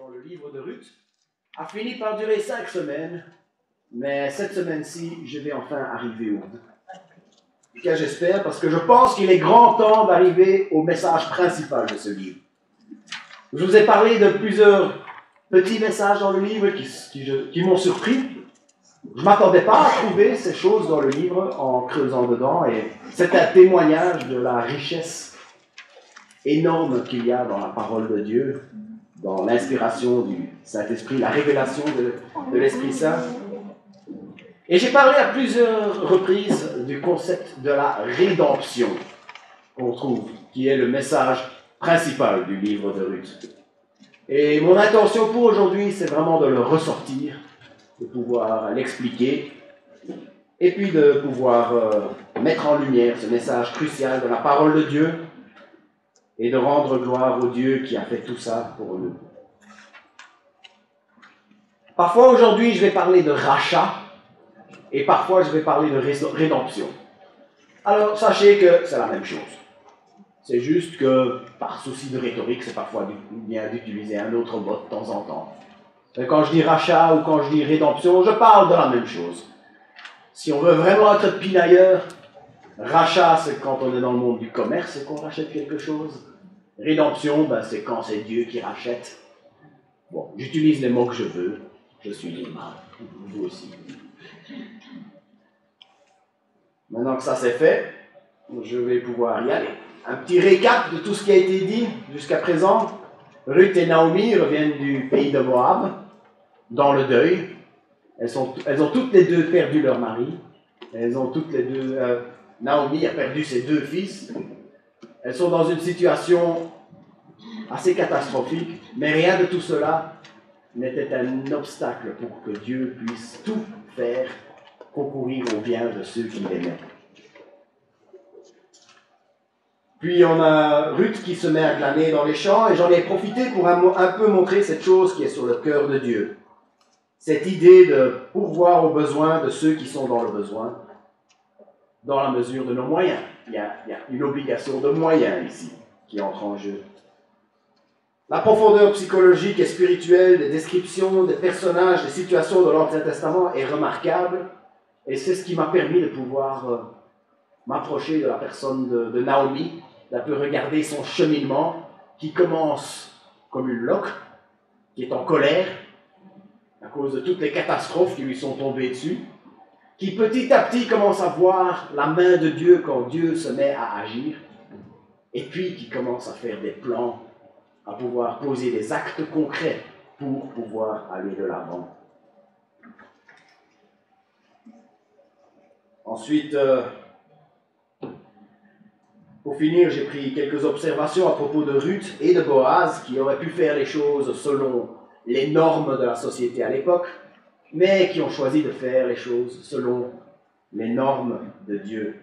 dans le livre de Ruth a fini par durer 5 semaines, mais cette semaine-ci, je vais enfin arriver au bout. En tout cas, j'espère, parce que je pense qu'il est grand temps d'arriver au message principal de ce livre. Je vous ai parlé de plusieurs petits messages dans le livre qui m'ont surpris. Je ne m'attendais pas à trouver ces choses dans le livre en creusant dedans, et c'est un témoignage de la richesse énorme qu'il y a dans la parole de Dieu, dans l'inspiration du Saint-Esprit, la révélation de l'Esprit Saint. Et j'ai parlé à plusieurs reprises du concept de la rédemption qu'on trouve, qui est le message principal du livre de Ruth. Et mon intention pour aujourd'hui, c'est vraiment de le ressortir, de pouvoir l'expliquer, et puis de pouvoir mettre en lumière ce message crucial de la parole de Dieu, et de rendre gloire au Dieu qui a fait tout ça pour nous. Parfois aujourd'hui, je vais parler de rachat, et parfois je vais parler de rédemption. Alors sachez que c'est la même chose. C'est juste que, par souci de rhétorique, c'est parfois bien d'utiliser un autre mot de temps en temps. Et quand je dis rachat ou quand je dis rédemption, je parle de la même chose. Si on veut vraiment être pinailleur, rachat, c'est quand on est dans le monde du commerce et qu'on rachète quelque chose. Rédemption, c'est quand c'est Dieu qui rachète. Bon, j'utilise les mots que je veux. Je suis libre. Vous aussi. Maintenant que ça c'est fait, je vais pouvoir y aller. Un petit récap de tout ce qui a été dit jusqu'à présent. Ruth et Naomi reviennent du pays de Moab, dans le deuil. Elles ont toutes les deux perdu leur mari. Elles ont toutes les deux... Naomi a perdu ses 2 fils. Elles sont dans une situation assez catastrophique, mais rien de tout cela n'était un obstacle pour que Dieu puisse tout faire concourir au bien de ceux qui l'aimaient. Puis on a Ruth qui se met à glaner dans les champs, et j'en ai profité pour un peu montrer cette chose qui est sur le cœur de Dieu. Cette idée de pourvoir aux besoins de ceux qui sont dans le besoin, dans la mesure de nos moyens. Il y a une obligation de moyens ici qui entre en jeu. La profondeur psychologique et spirituelle des descriptions des personnages, des situations de l'Ancien Testament est remarquable, et c'est ce qui m'a permis de pouvoir m'approcher de la personne de Naomi, d'un peu regarder son cheminement qui commence comme une loque, qui est en colère à cause de toutes les catastrophes qui lui sont tombées dessus, qui petit à petit commence à voir la main de Dieu quand Dieu se met à agir, et puis qui commence à faire des plans, à pouvoir poser des actes concrets pour pouvoir aller de l'avant. Ensuite, pour finir, j'ai pris quelques observations à propos de Ruth et de Boaz, qui auraient pu faire les choses selon les normes de la société à l'époque, mais qui ont choisi de faire les choses selon les normes de Dieu.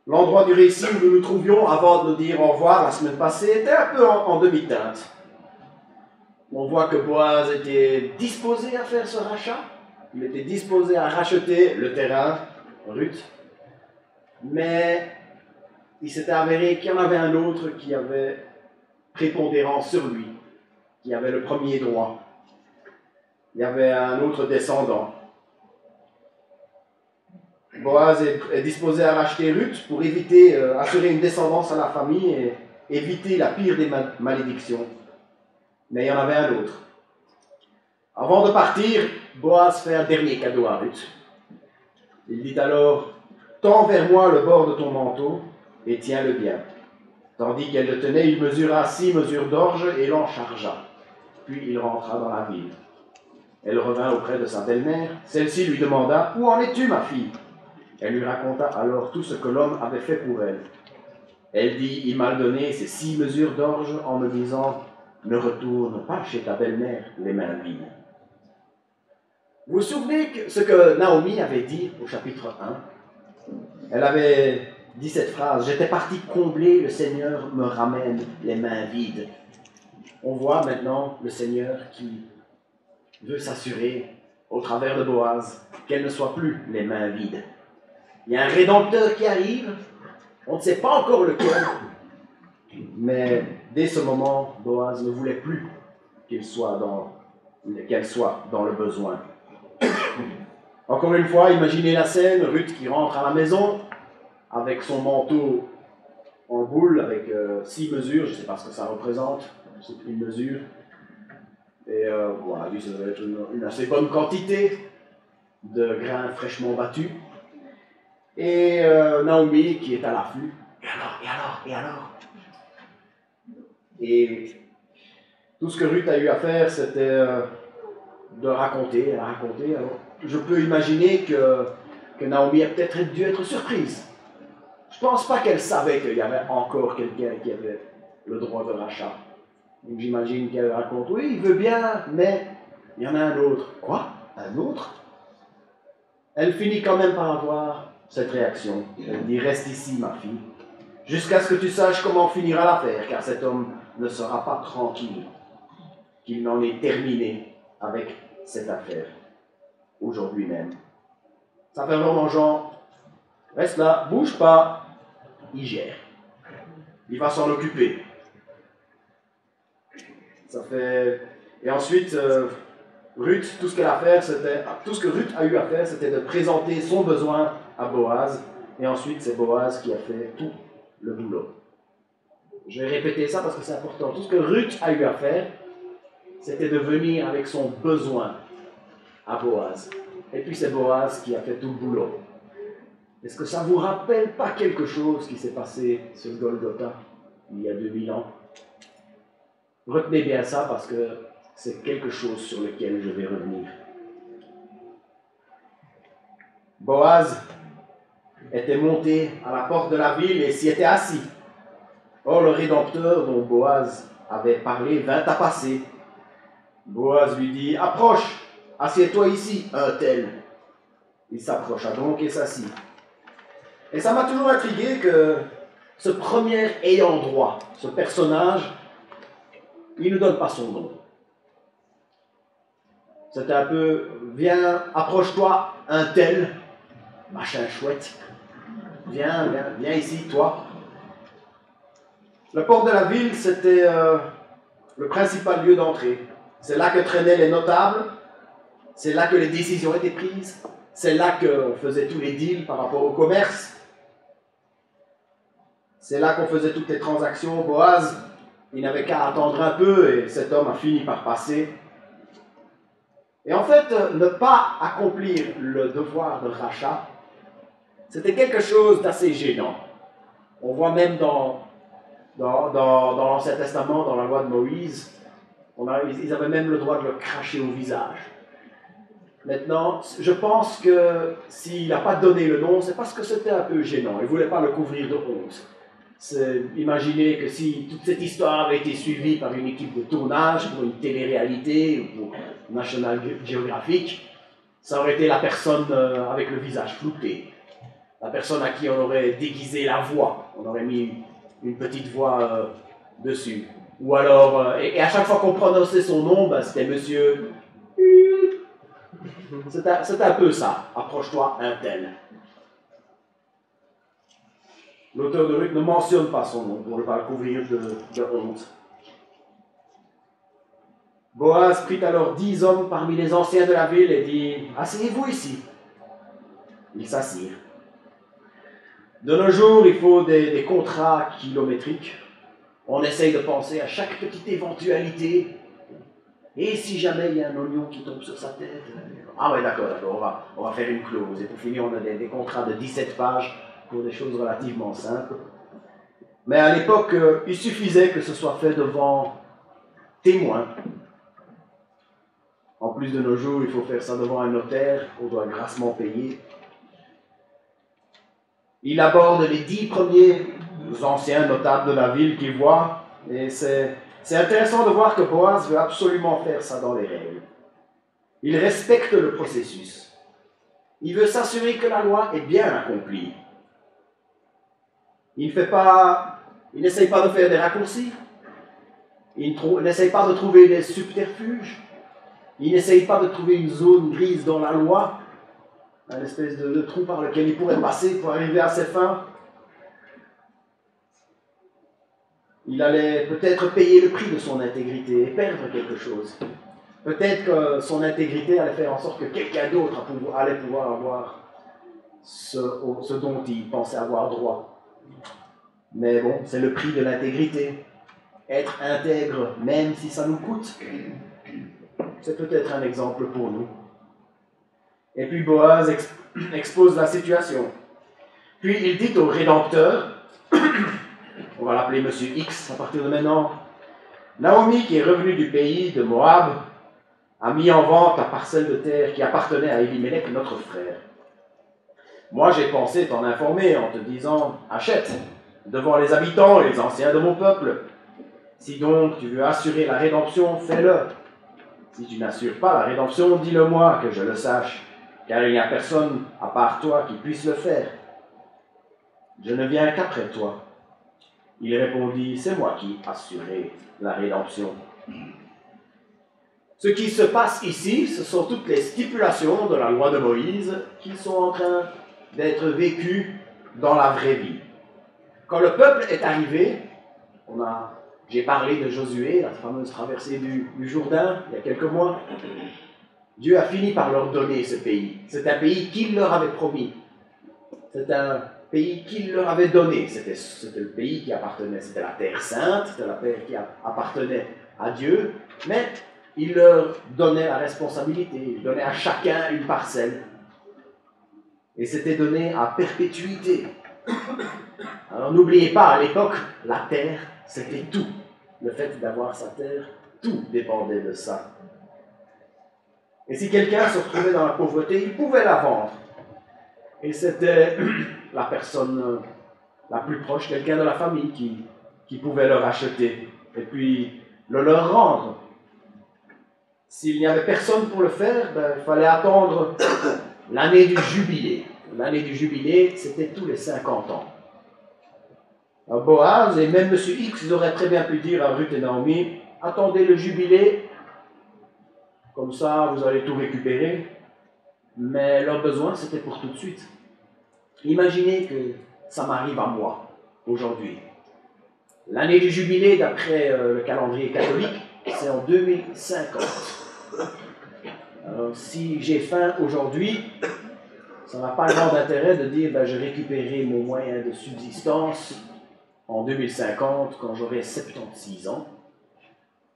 L'endroit du récit où nous nous trouvions avant de nous dire au revoir la semaine passée était un peu en demi-teinte. On voit que Boaz était disposé à faire ce rachat, il était disposé à racheter le terrain, Ruth, mais il s'était avéré qu'il y en avait un autre qui avait prépondérance sur lui, qui avait le premier droit. Il y avait un autre descendant. Boaz est disposé à racheter Ruth pour éviter, assurer une descendance à la famille et éviter la pire des malédictions. Mais il y en avait un autre. Avant de partir, Boaz fait un dernier cadeau à Ruth. Il dit alors: « Tends vers moi le bord de ton manteau et tiens-le bien. » Tandis qu'elle le tenait, il mesura 6 mesures d'orge et l'en chargea. Puis il rentra dans la ville. Elle revint auprès de sa belle-mère. Celle-ci lui demanda: « Où en es-tu, ma fille ?» Elle lui raconta alors tout ce que l'homme avait fait pour elle. Elle dit: « Il m'a donné ces 6 mesures d'orge en me disant: ne retourne pas chez ta belle-mère les mains vides. » Vous vous souvenez ce que Naomi avait dit au chapitre 1? Elle avait dit cette phrase: « J'étais partie combler, le Seigneur me ramène les mains vides. » On voit maintenant le Seigneur qui veut s'assurer, au travers de Boaz, qu'elle ne soit plus les mains vides. Il y a un Rédempteur qui arrive, on ne sait pas encore lequel, mais dès ce moment, Boaz ne voulait plus qu'elle soit dans le besoin. Encore une fois, imaginez la scène, Ruth qui rentre à la maison avec son manteau en boule avec 6 mesures, je ne sais pas ce que ça représente, c'est une mesure. Et voilà, lui, ça doit être une assez bonne quantité de grains fraîchement battus. Et Naomi qui est à l'affût. Et alors Et tout ce que Ruth a eu à faire, c'était de raconter. Elle a raconté. Alors, je peux imaginer que Naomi a peut-être dû être surprise. Je ne pense pas qu'elle savait qu'il y avait encore quelqu'un qui avait le droit de rachat. Donc j'imagine qu'elle raconte, oui, il veut bien, mais il y en a un autre. Quoi? Un autre? Elle finit quand même par avoir cette réaction. Elle dit, reste ici, ma fille, jusqu'à ce que tu saches comment finira l'affaire, car cet homme ne sera pas tranquille, qu'il n'en ait terminé avec cette affaire, aujourd'hui même. Ça fait vraiment genre, reste là, bouge pas, il gère. Il va s'en occuper. Ça fait... Et ensuite, Ruth, tout ce que Ruth a eu à faire, c'était de présenter son besoin à Boaz, et ensuite c'est Boaz qui a fait tout le boulot. Je vais répéter ça parce que c'est important. Tout ce que Ruth a eu à faire, c'était de venir avec son besoin à Boaz. Et puis c'est Boaz qui a fait tout le boulot. Est-ce que ça ne vous rappelle pas quelque chose qui s'est passé sur Golgotha il y a 2000 ans? Retenez bien ça parce que c'est quelque chose sur lequel je vais revenir. Boaz était monté à la porte de la ville et s'y était assis. Or, le Rédempteur dont Boaz avait parlé vint à passer. Boaz lui dit, « Approche, assieds-toi ici, un tel. » Il s'approcha donc et s'assit. Et ça m'a toujours intrigué que ce premier ayant droit, ce personnage, il ne donne pas son nom. C'est un peu, viens, approche-toi, un tel, machin chouette. Viens ici, toi. La porte de la ville, c'était le principal lieu d'entrée. C'est là que traînaient les notables, c'est là que les décisions étaient prises, c'est là qu'on faisait tous les deals par rapport au commerce. C'est là qu'on faisait toutes les transactions. Boaz, il n'avait qu'à attendre un peu et cet homme a fini par passer. Et en fait, ne pas accomplir le devoir de rachat, c'était quelque chose d'assez gênant. On voit même dans l'Ancien Testament, dans la loi de Moïse, ils avaient même le droit de le cracher au visage. Maintenant, je pense que s'il n'a pas donné le nom, c'est parce que c'était un peu gênant. Il ne voulait pas le couvrir de honte. Imaginez que si toute cette histoire avait été suivie par une équipe de tournage pour une télé-réalité ou pour National Geographic, ça aurait été la personne avec le visage flouté, la personne à qui on aurait déguisé la voix, on aurait mis une petite voix dessus. Ou alors, et à chaque fois qu'on prononçait son nom, ben, c'était monsieur. C'est un peu ça, approche-toi un tel. L'auteur de Ruth ne mentionne pas son nom pour ne pas le couvrir de honte. Boaz prit alors 10 hommes parmi les anciens de la ville et dit « Asseyez-vous ici. » Ils s'assirent. De nos jours, il faut des contrats kilométriques. On essaye de penser à chaque petite éventualité. Et si jamais il y a un oignon qui tombe sur sa tête? Ah ouais, d'accord, on va faire une clause. Et pour finir, on a des contrats de 17 pages pour des choses relativement simples. Mais à l'époque, il suffisait que ce soit fait devant témoins. En plus de nos jours, il faut faire ça devant un notaire qu'on doit grassement payer. Il aborde les 10 premiers anciens notables de la ville qu'il voit, et c'est intéressant de voir que Boaz veut absolument faire ça dans les règles. Il respecte le processus. Il veut s'assurer que la loi est bien accomplie. Il n'essaye pas de faire des raccourcis. Il n'essaye pas de trouver des subterfuges. Il n'essaye pas de trouver une zone grise dans la loi, un espèce de trou par lequel il pourrait passer pour arriver à ses fins. Il allait peut-être payer le prix de son intégrité et perdre quelque chose. Peut-être que son intégrité allait faire en sorte que quelqu'un d'autre allait pouvoir avoir ce dont il pensait avoir droit. Mais bon, c'est le prix de l'intégrité. Être intègre, même si ça nous coûte, c'est peut-être un exemple pour nous. Et puis Boaz expose la situation. Puis il dit au Rédempteur, on va l'appeler Monsieur X à partir de maintenant, Naomi, qui est revenue du pays de Moab, a mis en vente la parcelle de terre qui appartenait à Elimelech, notre frère. Moi, j'ai pensé t'en informer en te disant, achète, devant les habitants et les anciens de mon peuple. Si donc tu veux assurer la rédemption, fais-le. Si tu n'assures pas la rédemption, dis-le-moi, que je le sache, car il n'y a personne à part toi qui puisse le faire. Je ne viens qu'après toi. Il répondit, c'est moi qui assurerai la rédemption. Ce qui se passe ici, ce sont toutes les stipulations de la loi de Moïse qui sont en train d'être vécues dans la vraie vie. Quand le peuple est arrivé, j'ai parlé de Josué, la fameuse traversée du Jourdain, il y a quelques mois. Dieu a fini par leur donner ce pays. C'est un pays qu'il leur avait promis. C'est un pays qu'il leur avait donné. C'était le pays qui appartenait, c'était la terre sainte, c'était la terre qui appartenait à Dieu, mais il leur donnait la responsabilité, il donnait à chacun une parcelle. Et c'était donné à perpétuité. Alors n'oubliez pas, à l'époque, la terre, c'était tout. Le fait d'avoir sa terre, tout dépendait de ça. Et si quelqu'un se retrouvait dans la pauvreté, il pouvait la vendre. Et c'était la personne la plus proche, quelqu'un de la famille qui pouvait le racheter et puis le leur rendre. S'il n'y avait personne pour le faire, il fallait attendre l'année du jubilé. L'année du jubilé, c'était tous les 50 ans. Alors Boaz et même M. X, ils auraient très bien pu dire à Ruth et Naomi, attendez le jubilé, comme ça vous allez tout récupérer. Mais leur besoin, c'était pour tout de suite. Imaginez que ça m'arrive à moi, aujourd'hui. L'année du jubilé, d'après le calendrier catholique, c'est en 2050. Alors, si j'ai faim aujourd'hui, ça n'a pas grand intérêt de dire je récupérerai mon moyen de subsistance en 2050 quand j'aurai 76 ans.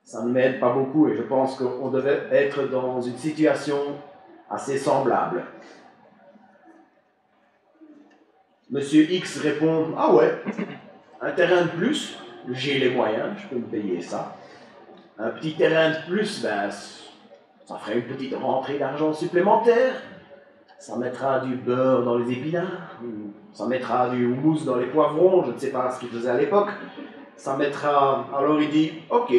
Ça ne m'aide pas beaucoup et je pense qu'on devait être dans une situation assez semblable. Monsieur X répond, ah ouais, un terrain de plus, j'ai les moyens, je peux me payer ça. Un petit terrain de plus, ça ferait une petite rentrée d'argent supplémentaire. Ça mettra du beurre dans les épinards, ça mettra du houmous dans les poivrons, je ne sais pas ce qu'il faisait à l'époque. Ça mettra, alors il dit, ok,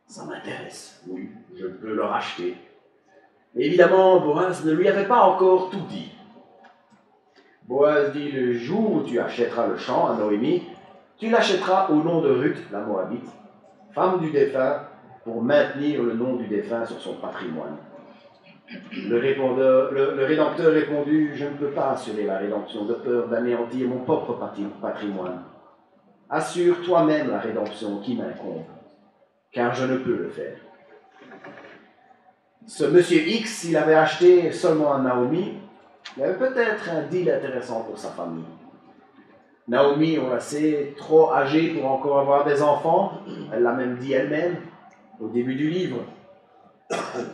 ça m'intéresse, oui, je peux le racheter. Mais évidemment, Boaz ne lui avait pas encore tout dit. Boaz dit, le jour où tu achèteras le champ à Noémie, tu l'achèteras au nom de Ruth, la Moabite, femme du défunt, pour maintenir le nom du défunt sur son patrimoine. Le rédempteur répondit, je ne peux pas assurer la rédemption de peur d'anéantir mon propre patrimoine. Assure toi-même la rédemption qui m'incombe, car je ne peux le faire. Ce monsieur X, s'il avait acheté seulement à Naomi, il y avait peut-être un deal intéressant pour sa famille. Naomi, on la sait, trop âgée pour encore avoir des enfants, elle l'a même dit elle-même au début du livre.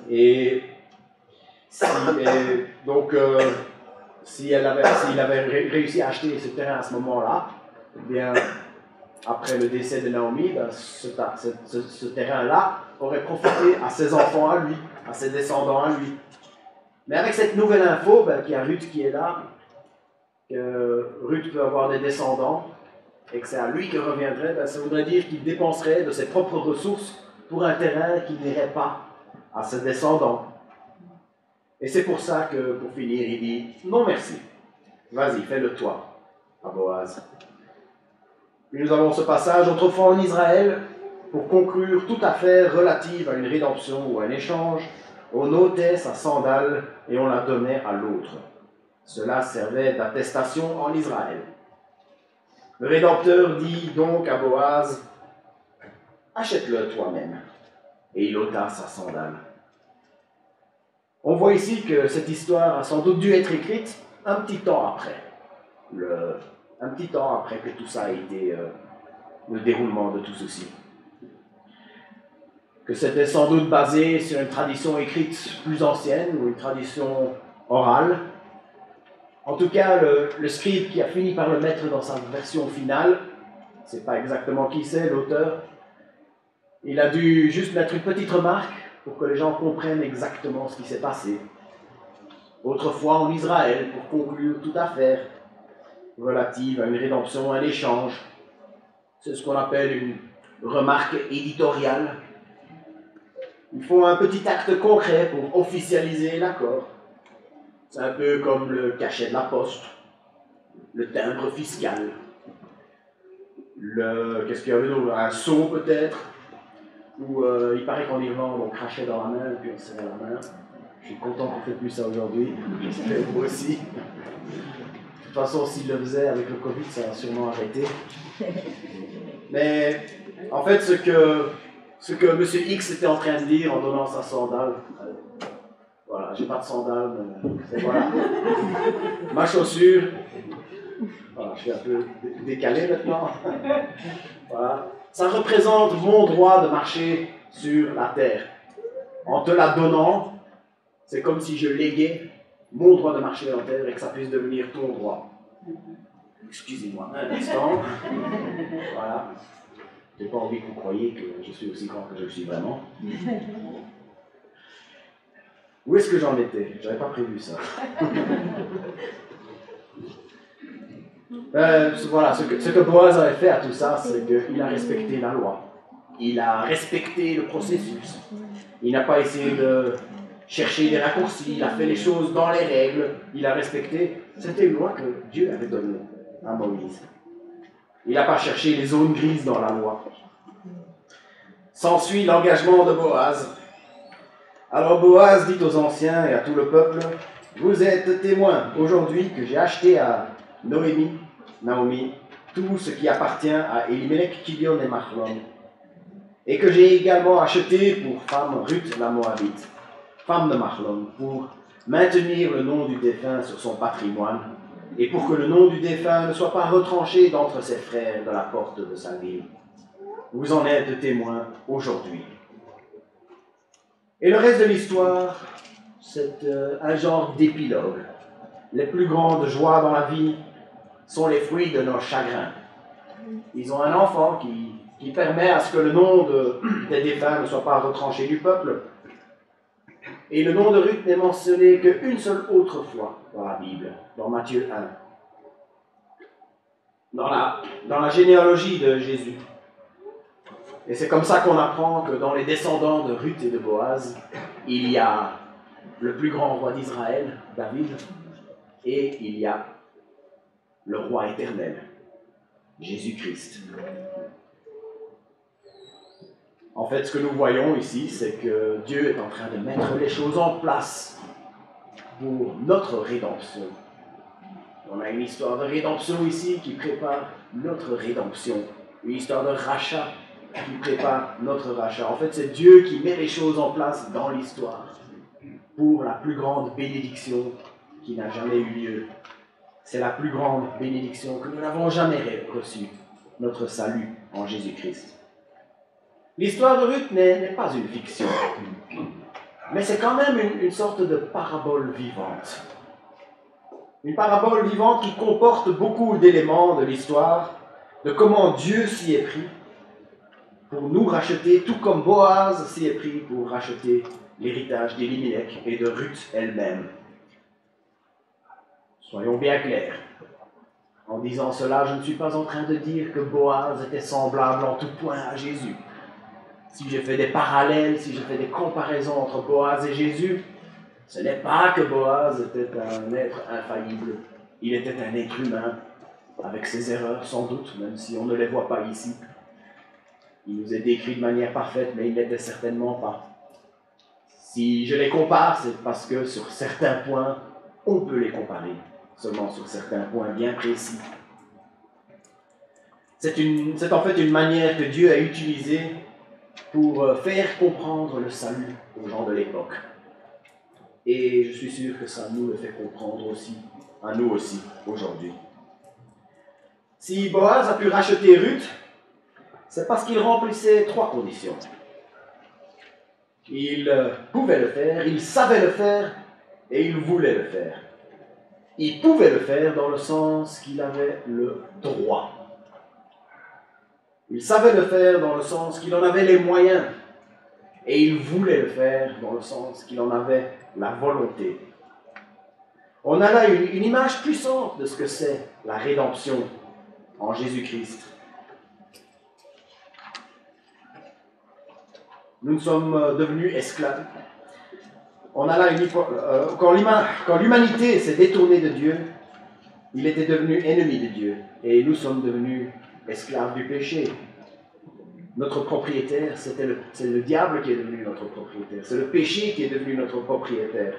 Et s'il avait réussi à acheter ce terrain à ce moment-là, eh bien, après le décès de Naomi, ce terrain-là aurait profité à ses enfants à lui, à ses descendants à lui. Mais avec cette nouvelle info, qu'il y a Ruth qui est là, que Ruth peut avoir des descendants, et que c'est à lui que reviendrait, ça voudrait dire qu'il dépenserait de ses propres ressources pour un terrain qui n'irait pas à ses descendants. Et c'est pour ça que, pour finir, il dit « Non merci, vas-y, fais-le toi, à Boaz ». Puis nous avons ce passage, autrefois en Israël, pour conclure toute affaire relative à une rédemption ou à un échange, on ôtait sa sandale et on la donnait à l'autre. Cela servait d'attestation en Israël. Le Rédempteur dit donc à Boaz, « Achète-le toi-même. » Et il ôta sa sandale. On voit ici que cette histoire a sans doute dû être écrite un petit temps après. Un petit temps après que tout ça a été le déroulement de tout ceci. Que c'était sans doute basé sur une tradition écrite plus ancienne ou une tradition orale. En tout cas, le scribe qui a fini par le mettre dans sa version finale, c'est pas exactement qui c'est, l'auteur, il a dû juste mettre une petite remarque pour que les gens comprennent exactement ce qui s'est passé. Autrefois en Israël, pour conclure toute affaire relative à une rédemption, un échange, c'est ce qu'on appelle une remarque éditoriale. Il faut un petit acte concret pour officialiser l'accord. C'est un peu comme le cachet de la poste, le timbre fiscal, qu'est-ce qu'il y avait d'autre, un sceau peut-être, ou il paraît qu'en Irlande on crachait dans la main et puis on serrait la main. Je suis content qu'on ne fait plus ça aujourd'hui, j'espère vous aussi. De toute façon, s'il le faisait avec le Covid, ça va sûrement arrêter. Mais en fait, ce que M. X était en train de dire en donnant sa sandale, voilà, j'ai pas de sandale, mais voilà. Ma chaussure, voilà, je suis un peu décalé maintenant. Voilà. Ça représente mon droit de marcher sur la terre. En te la donnant, c'est comme si je léguais mon droit de marcher sur la terre et que ça puisse devenir ton droit. Excusez-moi un instant. Voilà. J'ai pas envie que vous croyiez que je suis aussi grand que je le suis vraiment. Où est-ce que j'en étais? J'avais pas prévu ça. Voilà, ce que Boaz avait fait à tout ça, c'est qu'il a respecté la loi. Il a respecté le processus. Il n'a pas essayé de chercher des raccourcis, il a fait les choses dans les règles, il a respecté. C'était une loi que Dieu avait donnée à Moïse. Il n'a pas cherché les zones grises dans la loi. S'ensuit l'engagement de Boaz. Alors Boaz dit aux anciens et à tout le peuple, « Vous êtes témoins aujourd'hui que j'ai acheté à Naomi, tout ce qui appartient à Elimelech, Kilion et Machlon, et que j'ai également acheté pour femme Ruth la Moabite, femme de Machlon, pour maintenir le nom du défunt sur son patrimoine, et pour que le nom du défunt ne soit pas retranché d'entre ses frères de la porte de sa ville. Vous en êtes témoins aujourd'hui. » Et le reste de l'histoire, c'est un genre d'épilogue. Les plus grandes joies dans la vie sont les fruits de nos chagrins. Ils ont un enfant qui permet à ce que le nom des défunts ne soit pas retranché du peuple. Et le nom de Ruth n'est mentionné qu'une seule autre fois dans la Bible, dans Matthieu 1. Dans la généalogie de Jésus. Et c'est comme ça qu'on apprend que dans les descendants de Ruth et de Boaz, il y a le plus grand roi d'Israël, David, et il y a le roi éternel, Jésus-Christ. En fait, ce que nous voyons ici, c'est que Dieu est en train de mettre les choses en place pour notre rédemption. On a une histoire de rédemption ici qui prépare notre rédemption, une histoire de rachat qui prépare notre rachat. En fait, c'est Dieu qui met les choses en place dans l'histoire pour la plus grande bénédiction qui n'a jamais eu lieu. C'est la plus grande bénédiction que nous n'avons jamais reçue, notre salut en Jésus-Christ. L'histoire de Ruth n'est pas une fiction, mais c'est quand même une sorte de parabole vivante. Une parabole vivante qui comporte beaucoup d'éléments de l'histoire, de comment Dieu s'y est pris pour nous racheter, tout comme Boaz s'y est pris pour racheter l'héritage d'Elimelech et de Ruth elle-même. Soyons bien clairs. En disant cela, je ne suis pas en train de dire que Boaz était semblable en tout point à Jésus. Si je fais des parallèles, si je fais des comparaisons entre Boaz et Jésus, ce n'est pas que Boaz était un être infaillible. Il était un être humain, avec ses erreurs sans doute, même si on ne les voit pas ici. Il nous est décrit de manière parfaite, mais il ne l'était certainement pas. Si je les compare, c'est parce que sur certains points, on peut les comparer, seulement sur certains points bien précis. C'est en fait une manière que Dieu a utilisée pour faire comprendre le salut aux gens de l'époque. Et je suis sûr que ça nous le fait comprendre aussi, à nous aussi, aujourd'hui. Si Boaz a pu racheter Ruth, c'est parce qu'il remplissait 3 conditions. Il pouvait le faire, il savait le faire et il voulait le faire. Il pouvait le faire dans le sens qu'il avait le droit. Il savait le faire dans le sens qu'il en avait les moyens. Et il voulait le faire dans le sens qu'il en avait la volonté. On a là une image puissante de ce que c'est la rédemption en Jésus-Christ. Nous sommes devenus esclaves. On a là quand l'humanité s'est détournée de Dieu, il était devenu ennemi de Dieu. Et nous sommes devenus esclaves du péché. Notre propriétaire, c'est le diable qui est devenu notre propriétaire. C'est le péché qui est devenu notre propriétaire.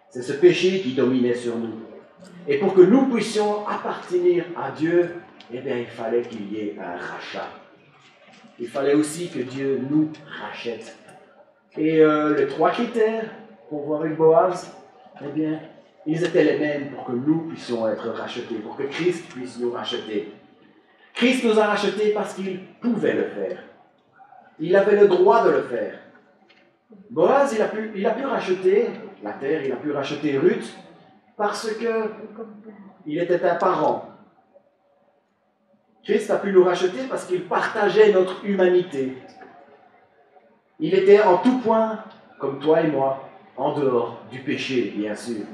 C'est ce péché qui dominait sur nous. Et pour que nous puissions appartenir à Dieu, eh bien, il fallait qu'il y ait un rachat. Il fallait aussi que Dieu nous rachète. Et les 3 critères pour voir avec Boaz, eh bien, ils étaient les mêmes pour que nous puissions être rachetés, pour que Christ puisse nous racheter. Christ nous a rachetés parce qu'il pouvait le faire. Il avait le droit de le faire. Boaz, il a pu racheter la terre, il a pu racheter Ruth parce qu'il était un parent. Christ a pu nous racheter parce qu'il partageait notre humanité. Il était en tout point, comme toi et moi, en dehors du péché, bien sûr.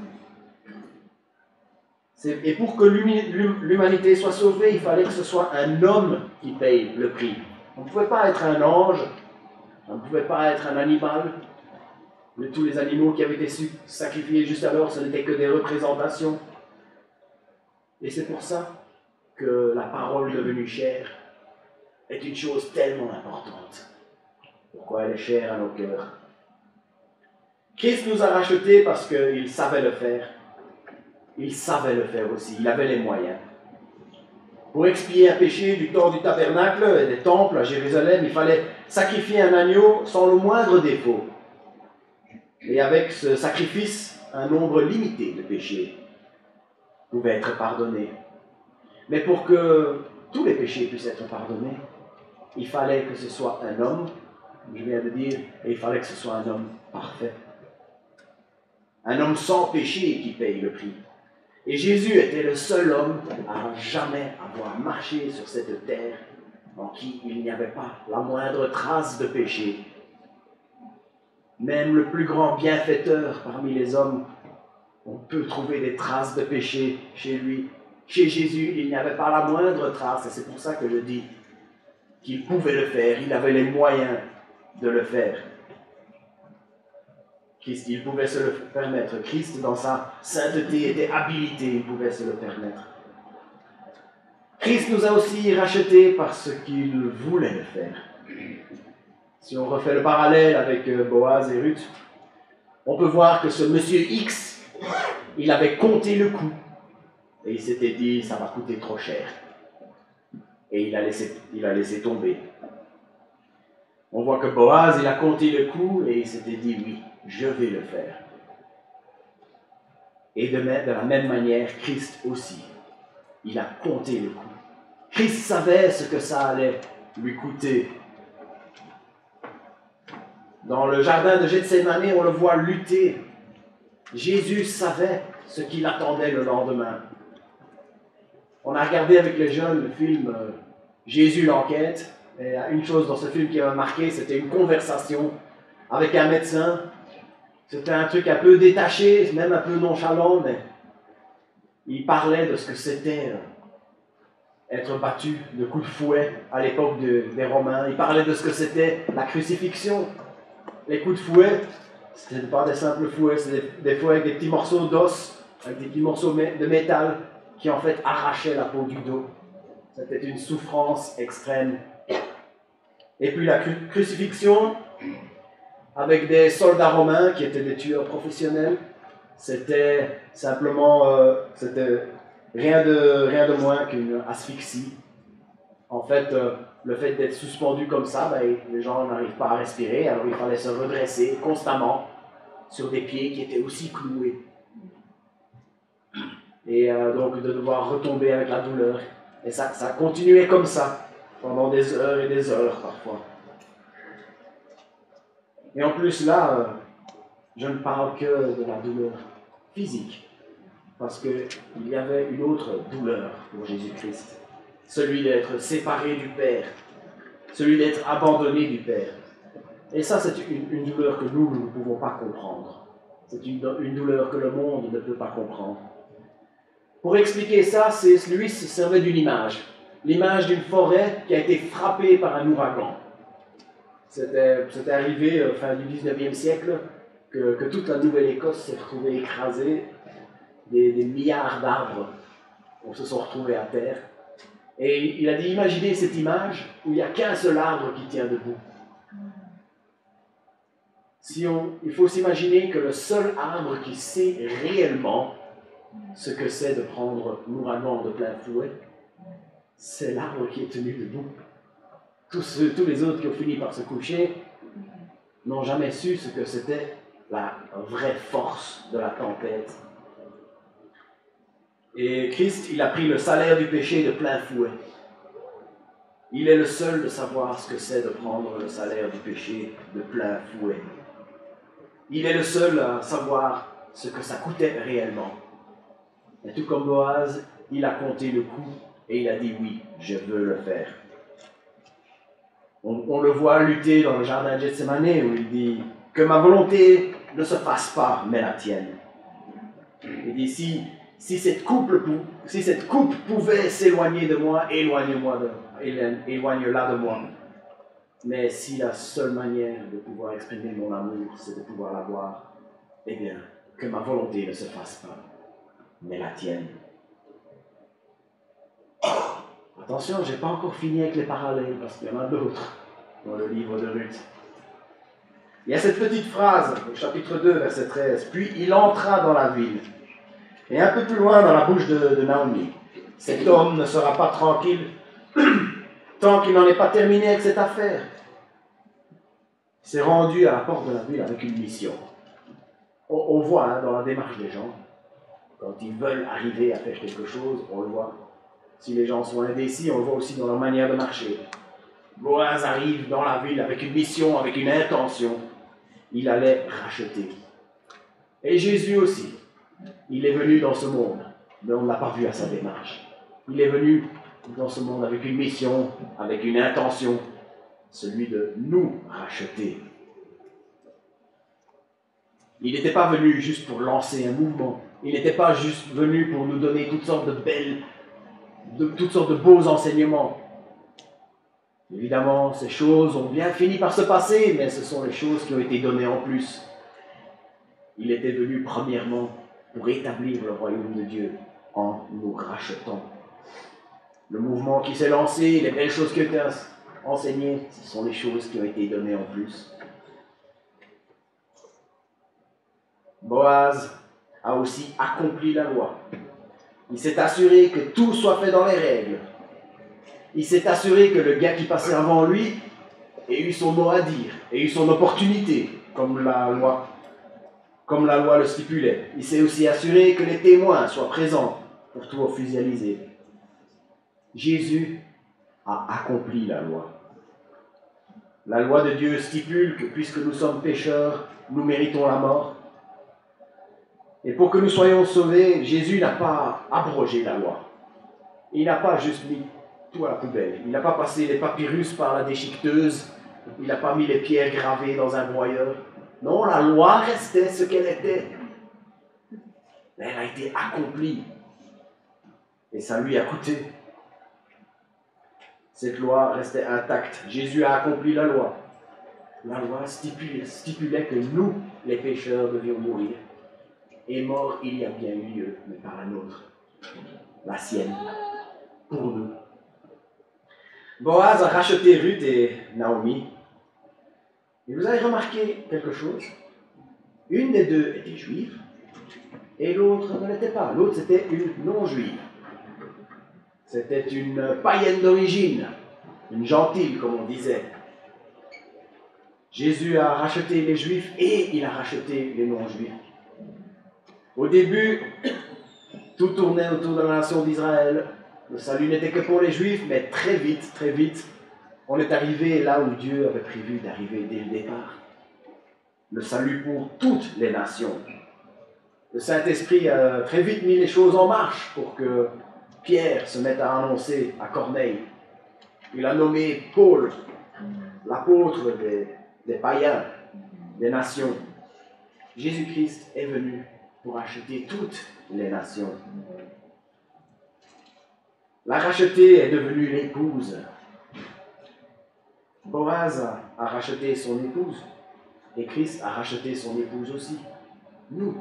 Et pour que l'humanité soit sauvée, il fallait que ce soit un homme qui paye le prix. On ne pouvait pas être un ange, on ne pouvait pas être un animal. Tous les animaux qui avaient été sacrifiés juste alors, ce n'étaient que des représentations. Et c'est pour ça que la parole devenue chair est une chose tellement importante. Pourquoi elle est chère à nos cœurs. Christ nous a rachetés parce qu'il savait le faire. Il savait le faire aussi, il avait les moyens. Pour expier un péché du temps du tabernacle et des temples à Jérusalem, il fallait sacrifier un agneau sans le moindre défaut. Et avec ce sacrifice, un nombre limité de péchés pouvaient être pardonnés. Mais pour que tous les péchés puissent être pardonnés, il fallait que ce soit un homme, je viens de dire, et il fallait que ce soit un homme parfait. Un homme sans péché qui paye le prix. Et Jésus était le seul homme à jamais avoir marché sur cette terre en qui il n'y avait pas la moindre trace de péché. Même le plus grand bienfaiteur parmi les hommes, on peut trouver des traces de péché chez lui. Chez Jésus, il n'y avait pas la moindre trace, et c'est pour ça que je dis qu'il pouvait le faire, il avait les moyens de le faire. Christ, il pouvait se le permettre. Christ, dans sa sainteté, était habilité, il pouvait se le permettre. Christ nous a aussi rachetés parce qu'il voulait le faire. Si on refait le parallèle avec Boaz et Ruth, on peut voir que ce monsieur X, il avait compté le coût. Et il s'était dit, ça va coûter trop cher. Et il a laissé tomber. On voit que Boaz, il a compté le coût et il s'était dit, oui, je vais le faire. Et de la même manière, Christ aussi, il a compté le coût. Christ savait ce que ça allait lui coûter. Dans le jardin de Gethsémani, on le voit lutter. Jésus savait ce qui l'attendait le lendemain. On a regardé avec les jeunes le film Jésus l'enquête. Et une chose dans ce film qui m'a marqué, c'était une conversation avec un médecin. C'était un truc un peu détaché, même un peu nonchalant, mais il parlait de ce que c'était être battu de coups de fouet à l'époque des Romains. Il parlait de ce que c'était la crucifixion. Les coups de fouet, ce n'étaient pas des simples fouets, c'était des fouets avec des petits morceaux d'os, avec des petits morceaux de métal qui en fait arrachaient la peau du dos. C'était une souffrance extrême. Et puis la crucifixion, avec des soldats romains qui étaient des tueurs professionnels, c'était simplement rien de moins qu'une asphyxie. En fait, le fait d'être suspendu comme ça, ben, les gens n'arrivent pas à respirer, alors il fallait se redresser constamment sur des pieds qui étaient aussi cloués. Et donc de devoir retomber avec la douleur. Et ça continuait comme ça, pendant des heures et des heures parfois. Et en plus là, je ne parle que de la douleur physique, parce qu'il y avait une autre douleur pour Jésus-Christ, celui d'être séparé du Père, celui d'être abandonné du Père. Et ça, c'est une douleur que nous ne pouvons pas comprendre. C'est une douleur que le monde ne peut pas comprendre. Pour expliquer ça, lui se servait d'une image. L'image d'une forêt qui a été frappée par un ouragan. C'était arrivé fin du 19e siècle que toute la Nouvelle-Écosse s'est retrouvée écrasée. Des milliards d'arbres se sont retrouvés à terre. Et il a dit, imaginez cette image où il n'y a qu'un seul arbre qui tient debout. Il faut s'imaginer que le seul arbre qui sait réellement ce que c'est de prendre l'ouragan de plein fouet, c'est l'arbre qui est tenu debout. Tous les autres qui ont fini par se coucher n'ont jamais su ce que c'était la vraie force de la tempête. Et Christ, il a pris le salaire du péché de plein fouet. Il est le seul de savoir ce que c'est de prendre le salaire du péché de plein fouet. Il est le seul à savoir ce que ça coûtait réellement. Et tout comme Boaz, il a compté le coût et il a dit oui, je veux le faire. On le voit lutter dans le jardin de Gethsémane où il dit que ma volonté ne se fasse pas, mais la tienne. Il dit si cette coupe pouvait s'éloigner de moi, éloigne-la de moi. Mais si la seule manière de pouvoir exprimer mon amour, c'est de pouvoir l'avoir, eh bien, que ma volonté ne se fasse pas, mais la tienne. Attention, je n'ai pas encore fini avec les parallèles, parce qu'il y en a d'autres dans le livre de Ruth. Il y a cette petite phrase, au chapitre 2, verset 13. « Puis il entra dans la ville. » Et un peu plus loin, dans la bouche de Naomi. « Cet homme ne sera pas tranquille tant qu'il n'en est pas terminé avec cette affaire. » Il s'est rendu à la porte de la ville avec une mission. On voit dans la démarche des gens, quand ils veulent arriver à faire quelque chose, on le voit. Si les gens sont indécis, on le voit aussi dans leur manière de marcher. Boaz arrive dans la ville avec une mission, avec une intention. Il allait racheter. Et Jésus aussi. Il est venu dans ce monde, mais on ne l'a pas vu à sa démarche. Il est venu dans ce monde avec une mission, avec une intention, celui de nous racheter. Il n'était pas venu juste pour lancer un mouvement. Il n'était pas juste venu pour nous donner toutes sortes de beaux enseignements. Évidemment, ces choses ont bien fini par se passer, mais ce sont les choses qui ont été données en plus. Il était venu premièrement pour établir le royaume de Dieu en nous rachetant. Le mouvement qui s'est lancé, les belles choses qui ont été enseignées, ce sont les choses qui ont été données en plus. Boaz a aussi accompli la loi. Il s'est assuré que tout soit fait dans les règles. Il s'est assuré que le gars qui passait avant lui ait eu son mot à dire, ait eu son opportunité, comme la loi le stipulait. Il s'est aussi assuré que les témoins soient présents pour tout officialiser. Jésus a accompli la loi. La loi de Dieu stipule que puisque nous sommes pécheurs, nous méritons la mort. Et pour que nous soyons sauvés, Jésus n'a pas abrogé la loi. Il n'a pas juste mis tout à la poubelle. Il n'a pas passé les papyrus par la déchiqueteuse. Il n'a pas mis les pierres gravées dans un broyeur. Non, la loi restait ce qu'elle était. Mais elle a été accomplie. Et ça lui a coûté. Cette loi restait intacte. Jésus a accompli la loi. La loi stipulait que nous, les pécheurs, devions mourir. Et mort, il y a bien eu lieu, mais par la nôtre, la sienne, pour nous. Boaz a racheté Ruth et Naomi. Et vous avez remarqué quelque chose? Une des deux était juive, et l'autre ne l'était pas. L'autre, c'était une non-juive. C'était une païenne d'origine. une gentille, comme on disait. Jésus a racheté les Juifs et il a racheté les non-Juifs. Au début, tout tournait autour de la nation d'Israël. Le salut n'était que pour les Juifs, mais très vite, on est arrivé là où Dieu avait prévu d'arriver dès le départ. Le salut pour toutes les nations. Le Saint-Esprit a très vite mis les choses en marche pour que Pierre se mette à annoncer à Corneille. Il a nommé Paul, l'apôtre des païens, des nations. Jésus-Christ est venu pour acheter toutes les nations. La rachetée est devenue l'épouse. Boaz a racheté son épouse et Christ a racheté son épouse aussi. Nous,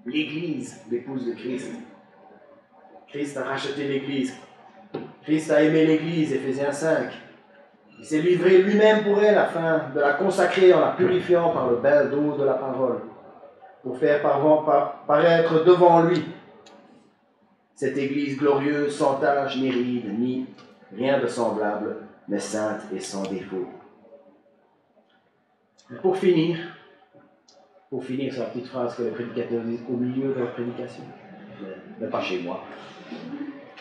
l'Église, l'épouse de Christ. Christ a racheté l'Église. Christ a aimé l'Église, Éphésiens 5. Il s'est livré lui-même pour elle afin de la consacrer en la purifiant par le bain d'eau de la parole, pour faire paraître devant lui cette Église glorieuse, sans tache, ni ride, ni rien de semblable, mais sainte et sans défaut. Pour finir, c'est la petite phrase que le prédicateur dit au milieu de la prédication, mais pas chez moi.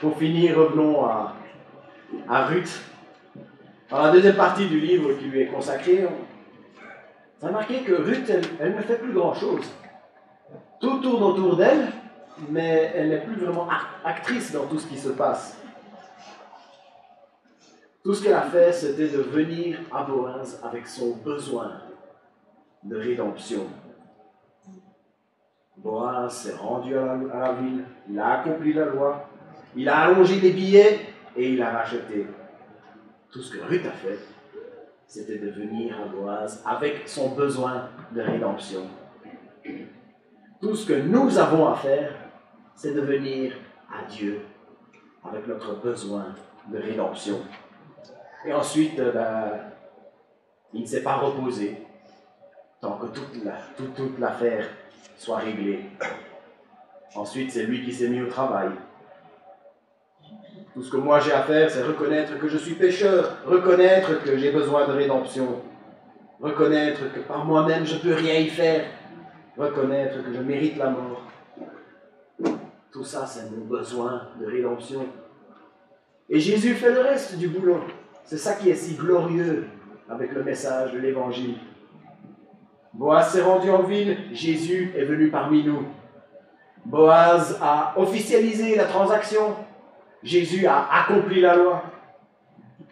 Pour finir, revenons à Ruth. Dans la deuxième partie du livre qui lui est consacré, on a remarqué que Ruth, elle ne fait plus grand-chose. Tout tourne autour d'elle, mais elle n'est plus vraiment actrice dans tout ce qui se passe. Tout ce qu'elle a fait, c'était de venir à Boaz avec son besoin de rédemption. Boaz s'est rendu à la ville, il a accompli la loi, il a allongé les billets et il a racheté. Tout ce que Ruth a fait, c'était de venir à Boaz avec son besoin de rédemption. Tout ce que nous avons à faire, c'est de venir à Dieu avec notre besoin de rédemption. Et ensuite, il ne s'est pas reposé tant que toute l'affaire soit réglée. Ensuite, c'est lui qui s'est mis au travail. Tout ce que moi j'ai à faire, c'est reconnaître que je suis pécheur, reconnaître que j'ai besoin de rédemption, reconnaître que par moi-même je ne peux rien y faire, reconnaître que je mérite la mort. Tout ça, c'est mon besoin de rédemption. Et Jésus fait le reste du boulot. C'est ça qui est si glorieux avec le message de l'Évangile. Boaz s'est rendu en ville, Jésus est venu parmi nous. Boaz a officialisé la transaction, Jésus a accompli la loi.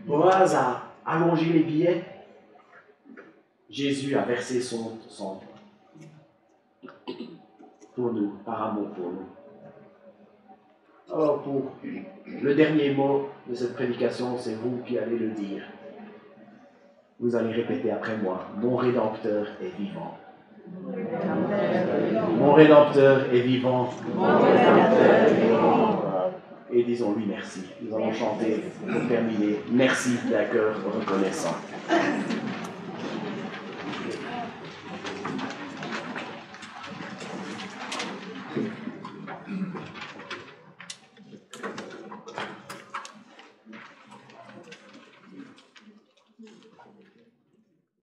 Boaz a allongé les billets, Jésus a versé son sang pour nous, par amour pour nous. Alors pour le dernier mot de cette prédication, c'est vous qui allez le dire. Vous allez répéter après moi, mon Rédempteur est vivant. Mon Rédempteur est vivant. Et disons-lui merci. Nous allons chanter pour terminer. Merci d'un cœur reconnaissant.